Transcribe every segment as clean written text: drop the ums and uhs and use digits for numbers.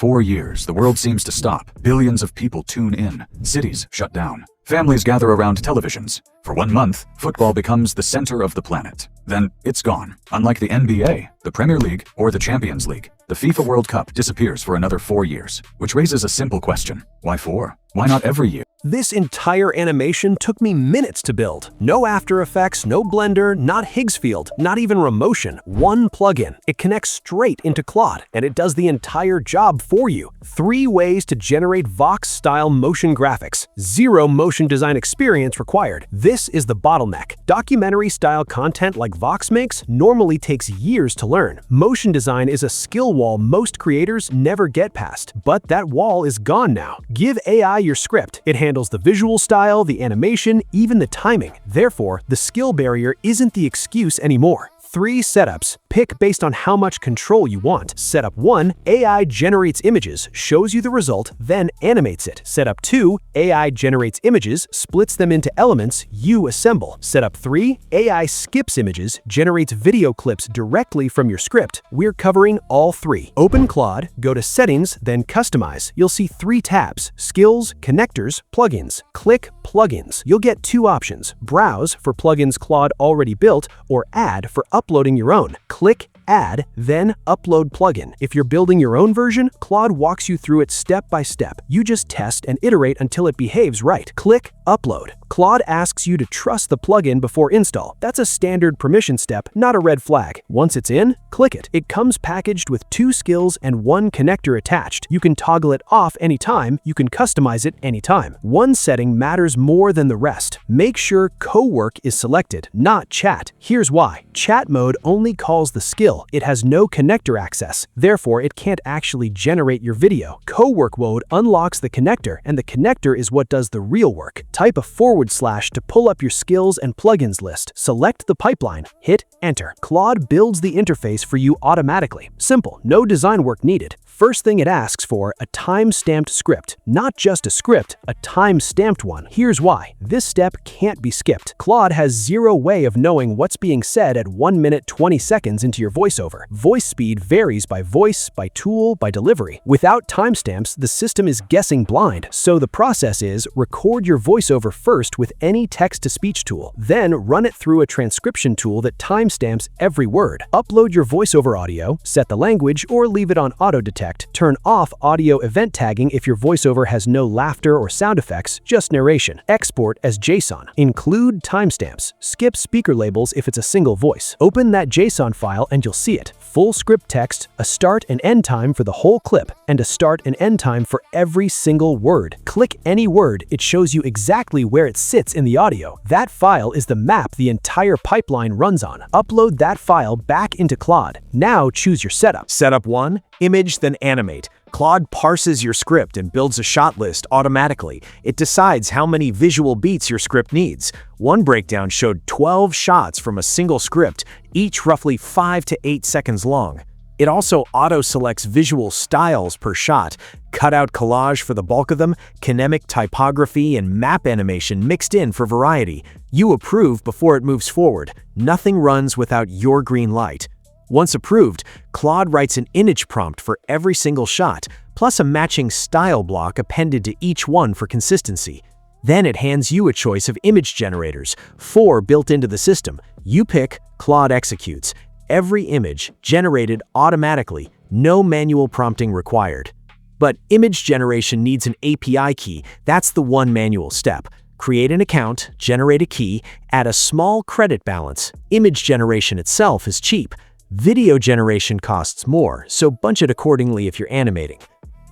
4 years, the world seems to stop. Billions of people tune in. Cities shut down. Families gather around televisions. For 1 month, football becomes the center of the planet. Then it's gone. Unlike the NBA, the Premier League, or the Champions League, the FIFA World Cup disappears for anotar 4 years. Which raises a simple question. Why 4? Why not every year? This entire animation took me minutes to build. No After Effects, no Blender, not Higgsfield, not even Remotion. One plugin. It connects straight into Claude, and it does the entire job for you. 3 ways to generate Vox-style motion graphics. 0 motion design experience required. This is the bottleneck. Documentary-style content like Vox makes normally takes years to learn. Motion design is a skill wall most creators never get past, but that wall is gone now. Give AI your script. It handles the visual style, the animation, even the timing. Therefore, the skill barrier isn't the excuse anymore. 3 setups. Pick based on how much control you want. Setup 1, AI generates images, shows you the result, then animates it. Setup 2, AI generates images, splits them into elements, you assemble. Setup 3, AI skips images, generates video clips directly from your script. We're covering all 3. Open Claude, go to Settings, then Customize. You'll see 3 tabs: Skills, Connectors, Plugins. Click Plugins. You'll get 2 options: Browse for plugins Claude already built, or Add for uploading your own. Click Add, then Upload Plugin. If you're building your own version, Claude walks you through it step by step. You just test and iterate until it behaves right. Click Upload. Claude asks you to trust the plugin before install. That's a standard permission step, not a red flag. Once it's in, click it. It comes packaged with 2 skills and 1 connector attached. You can toggle it off anytime, you can customize it anytime. 1 setting matters more than the rest. Make sure Cowork is selected, not Chat. Here's why. Chat mode only calls the skill. It has no connector access. Therefore, it can't actually generate your video. Cowork mode unlocks the connector, and the connector is what does the real work. Type a / to pull up your skills and plugins list. Select the pipeline. Hit Enter. Claude builds the interface for you automatically. Simple, no design work needed. First thing it asks for, a time-stamped script. Not just a script, a time-stamped one. Here's why. This step can't be skipped. Claude has 0 way of knowing what's being said at 1 minute 20 seconds into your voiceover. Voice speed varies by voice, by tool, by delivery. Without timestamps, the system is guessing blind. So the process is, record your voiceover first with any text-to-speech tool. Then run it through a transcription tool that timestamps every word. Upload your voiceover audio, set the language, or leave it on auto-detect. Turn off audio event tagging if your voiceover has no laughter or sound effects, just narration. Export as JSON. Include timestamps. Skip speaker labels if it's a single voice. Open that JSON file and you'll see it. Full script text, a start and end time for the whole clip, and a start and end time for every single word. Click any word, it shows you exactly where it sits in the audio. That file is the map the entire pipeline runs on. Upload that file back into Claude. Now choose your setup. Setup 1, image-then-animate. Claude parses your script and builds a shot list automatically. It decides how many visual beats your script needs. One breakdown showed 12 shots from a single script, each roughly 5 to 8 seconds long. It also auto-selects visual styles per shot, cutout collage for the bulk of them, kinematic typography, and map animation mixed in for variety. You approve before it moves forward. Nothing runs without your green light. Once approved, Claude writes an image prompt for every single shot, plus a matching style block appended to each one for consistency. Then it hands you a choice of image generators, 4 built into the system. You pick, Claude executes. Every image generated automatically, no manual prompting required. But image generation needs an API key. That's the one manual step. Create an account, generate a key, add a small credit balance. Image generation itself is cheap. Video generation costs more, so bunch it accordingly if you're animating.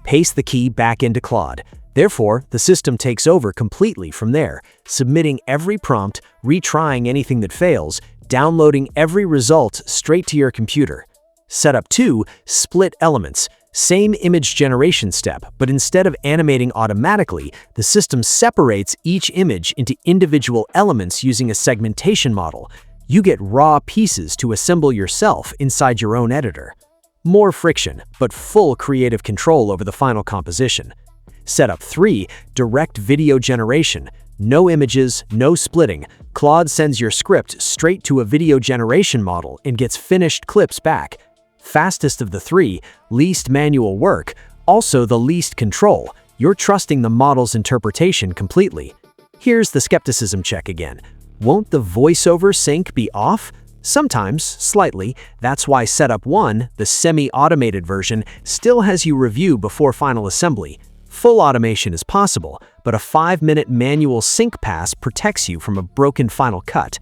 Paste the key back into Claude. Therefore, the system takes over completely from there, submitting every prompt, retrying anything that fails, downloading every result straight to your computer. Setup 2, split elements. Same image generation step, but instead of animating automatically, the system separates each image into individual elements using a segmentation model. You get raw pieces to assemble yourself inside your own editor. More friction, but full creative control over the final composition. Setup 3, direct video generation. No images, no splitting. Claude sends your script straight to a video generation model and gets finished clips back. Fastest of the 3, least manual work. also the least control. You're trusting the model's interpretation completely. Here's the skepticism check again. Won't the voiceover sync be off? Sometimes, slightly. That's why Setup 1, the semi-automated version, still has you review before final assembly. Full automation is possible, but a 5-minute manual sync pass protects you from a broken final cut.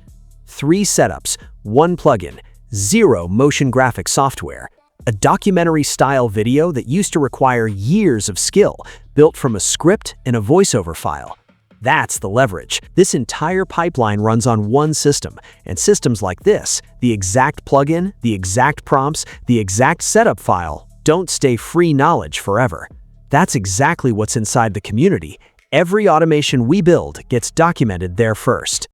3 setups, 1 plugin, 0 motion graphic software. A documentary-style video that used to require years of skill, built from a script and a voiceover file. That's the leverage. This entire pipeline runs on one system, and systems like this, the exact plugin, the exact prompts, the exact setup file, don't stay free knowledge forever. That's exactly what's inside the community. Every automation we build gets documented there first.